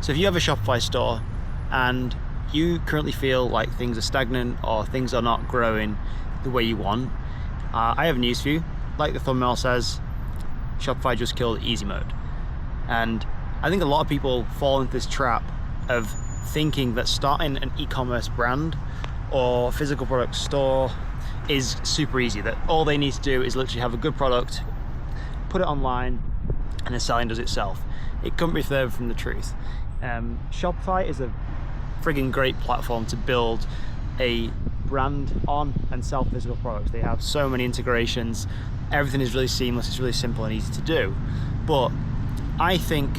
So if you have a Shopify store and you currently feel like things are stagnant or things are not growing the way you want, I have news for you. Like the thumbnail says, Shopify just killed easy mode. And I think a lot of people fall into this trap of thinking that starting an e-commerce brand or physical product store is super easy, that all they need to do is literally have a good product, put it online, and the selling does itself. It couldn't be further from the truth. Shopify is a frigging great platform to build a brand on and sell physical products. They have so many integrations, everything is really seamless, it's really simple and easy to do. But I think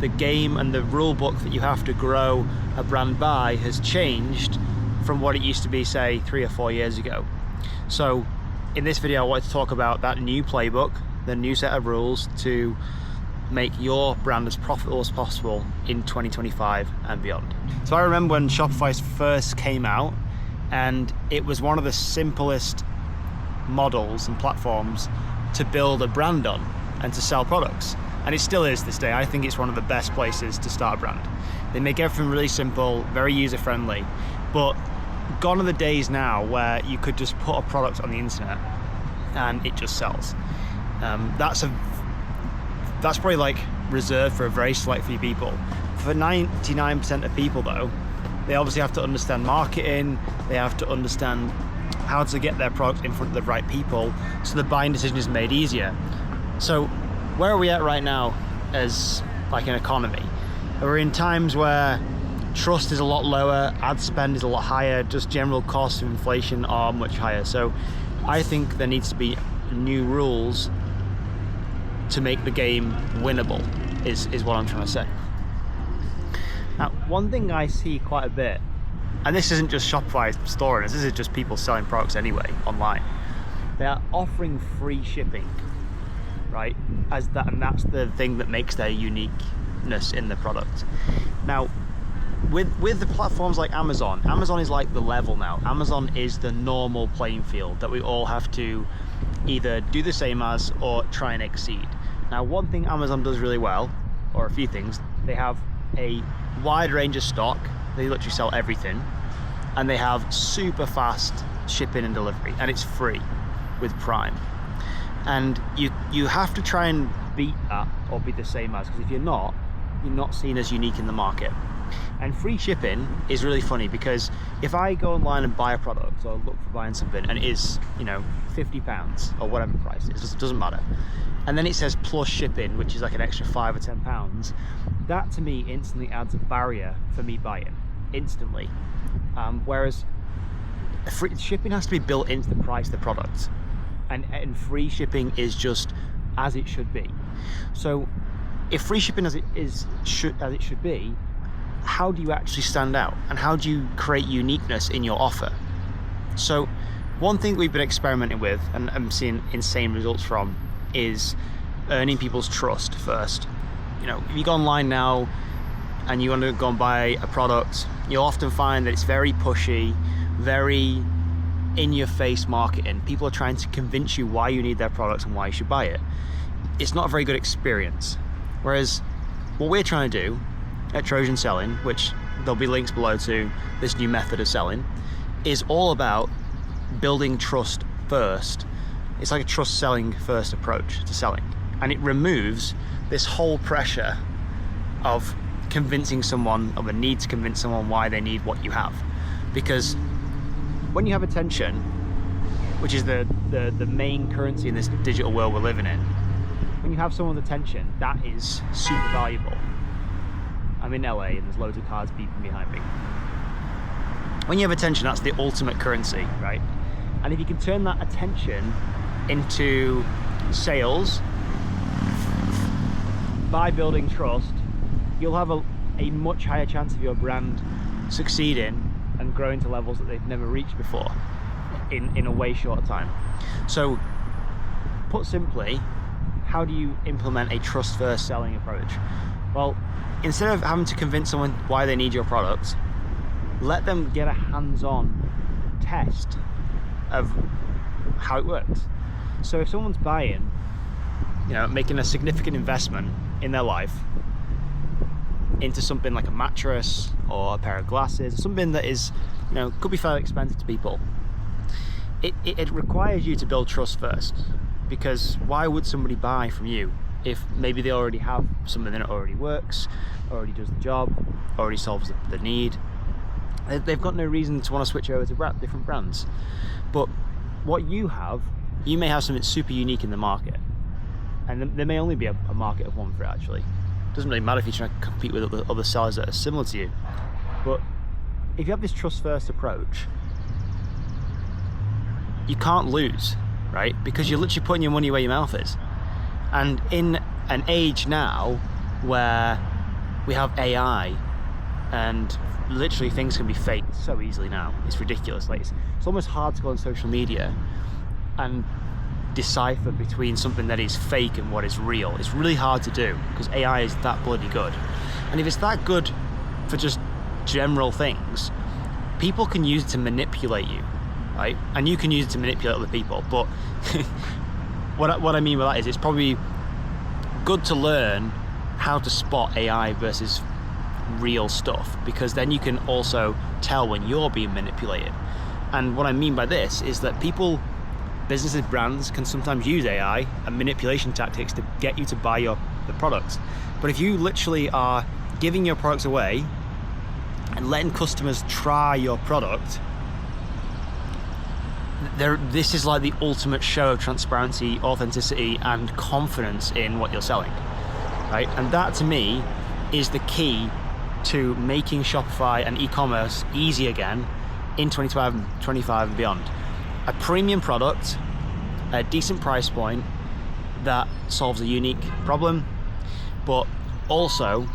the game and the rule book that you have to grow a brand by has changed from what it used to be, say, 3 or 4 years ago. So in this video, I want to talk about that new playbook, the new set of rules to make your brand as profitable as possible in 2025 and beyond. So I remember when Shopify first came out, and it was one of the simplest models and platforms to build a brand on and to sell products. And it still is this day. I think it's one of the best places to start a brand. They make everything really simple, very user-friendly, but gone are the days now where you could just put a product on the internet and it just sells. That's probably like reserved for a very select few people. For 99% of people though, they obviously have to understand marketing, they have to understand how to get their product in front of the right people so the buying decision is made easier. So where are we at right now as like an economy? We're in times where trust is a lot lower, ad spend is a lot higher, just general costs of inflation are much higher. So I think there needs to be new rules to make the game winnable, is what I'm trying to say. Now, one thing I see quite a bit, and this isn't just Shopify store owners, this is just people selling products anyway online. They are offering free shipping, right? And that's the thing that makes their uniqueness in the product. Now, with the platforms like Amazon is like the level now. Amazon is the normal playing field that we all have to either do the same as or try and exceed. Now, one thing Amazon does really well, or a few things, they have a wide range of stock. They literally sell everything, and they have super fast shipping and delivery, and it's free with Prime. And you have to try and beat that or be the same as, because if you're not seen as unique in the market. And free shipping is really funny, because if I go online and buy a product or look for buying something and it is, £50 or whatever price it is, it doesn't matter, and then it says plus shipping, which is like an extra £5 or £10, that to me instantly adds a barrier for me buying instantly. Whereas free shipping has to be built into the price of the product, and free shipping is just as it should be. So if free shipping as it should be, how do you actually stand out, and how do you create uniqueness in your offer? So one thing we've been experimenting with, and I'm seeing insane results from, is earning people's trust first. If you go online now and you want to go and buy a product, you'll often find that it's very pushy, very in-your-face marketing. People are trying to convince you why you need their product and why you should buy it. It's not a very good experience. Whereas what we're trying to do at Trojan Selling, which there'll be links below to this new method of selling, is all about building trust first. It's like a trust selling first approach to selling, and it removes this whole pressure of convincing someone, of a need to convince someone why they need what you have. Because when you have attention, which is the main currency in this digital world we're living in, when you have someone's attention, that is super valuable. I'm in LA and there's loads of cars beeping behind me. When you have attention, that's the ultimate currency, right? And if you can turn that attention into sales by building trust, you'll have a much higher chance of your brand succeeding and growing to levels that they've never reached before in a way shorter time. So put simply, how do you implement a trust first selling approach? Well, instead of having to convince someone why they need your product, let them get a hands-on test of how it works. So if someone's buying, making a significant investment in their life, into something like a mattress or a pair of glasses, something that is, could be fairly expensive to people, it requires you to build trust first. Because why would somebody buy from you if maybe they already have something that already works, already does the job, already solves the need? They've got no reason to want to switch over to different brands. But what you may have something super unique in the market, and there may only be a market of one for it. Actually, it doesn't really matter if you're trying to compete with other sellers that are similar to you. But if you have this trust first approach, you can't lose, right? Because you're literally putting your money where your mouth is. And in an age now where we have AI and literally things can be faked so easily now, it's ridiculous. Like it's almost hard to go on social media and decipher between something that is fake and what is real. It's really hard to do because AI is that bloody good. And if it's that good for just general things, people can use it to manipulate you, right? And you can use it to manipulate other people. But what I mean by that is it's probably good to learn how to spot AI versus real stuff, because then you can also tell when you're being manipulated. And what I mean by this is that businesses, brands can sometimes use AI and manipulation tactics to get you to buy the products. But if you literally are giving your products away and letting customers try your product, this is like the ultimate show of transparency, authenticity, and confidence in what you're selling, right? And that to me is the key to making Shopify and e-commerce easy again in 2025 and beyond. A premium product, a decent price point that solves a unique problem, but also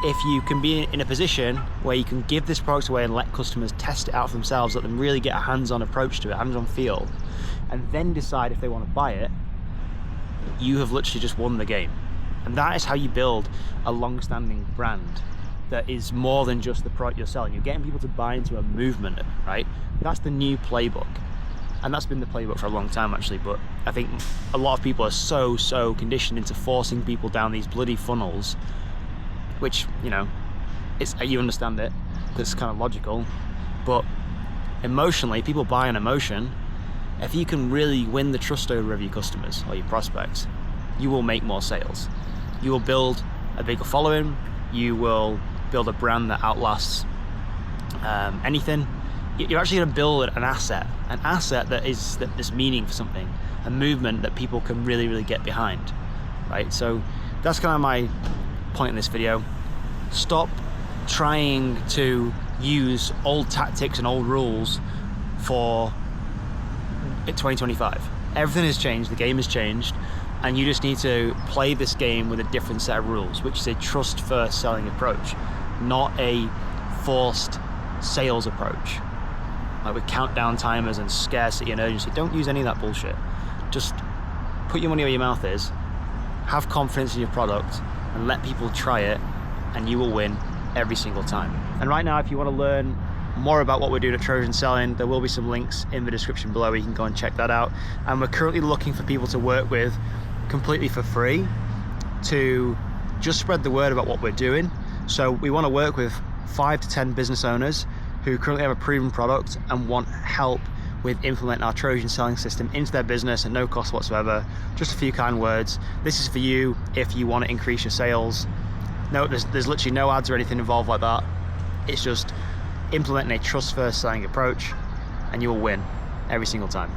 if you can be in a position where you can give this product away and let customers test it out for themselves, let them really get a hands-on approach to it, hands-on feel, and then decide if they want to buy it, you have literally just won the game. And that is how you build a long-standing brand that is more than just the product you're selling. You're getting people to buy into a movement, right? That's the new playbook. And that's been the playbook for a long time, actually. But I think a lot of people are so conditioned into forcing people down these bloody funnels, which, you understand it, that's kind of logical. But emotionally, people buy an emotion. If you can really win the trust over of your customers or your prospects, you will make more sales. You will build a bigger following. You will build a brand that outlasts anything. You're actually going to build an asset that is meaning for something, a movement that people can really get behind, right? So that's kind of my point in this video. Stop trying to use old tactics and old rules for 2025. Everything has changed, the game has changed, and you just need to play this game with a different set of rules, which is a trust first selling approach, not a forced sales approach, like with countdown timers and scarcity and urgency. Don't use any of that bullshit. Just put your money where your mouth is, have confidence in your product, and let people try it, and you will win every single time. And right now, if you want to learn more about what we're doing at Trojan Selling, there will be some links in the description below where you can go and check that out. And we're currently looking for people to work with completely for free to just spread the word about what we're doing. So we want to work with 5 to 10 business owners who currently have a proven product and want help with implementing our Trojan selling system into their business at no cost whatsoever. Just a few kind words. This is for you if you want to increase your sales. No, there's literally no ads or anything involved like that. It's just implementing a trust first selling approach, and you will win every single time.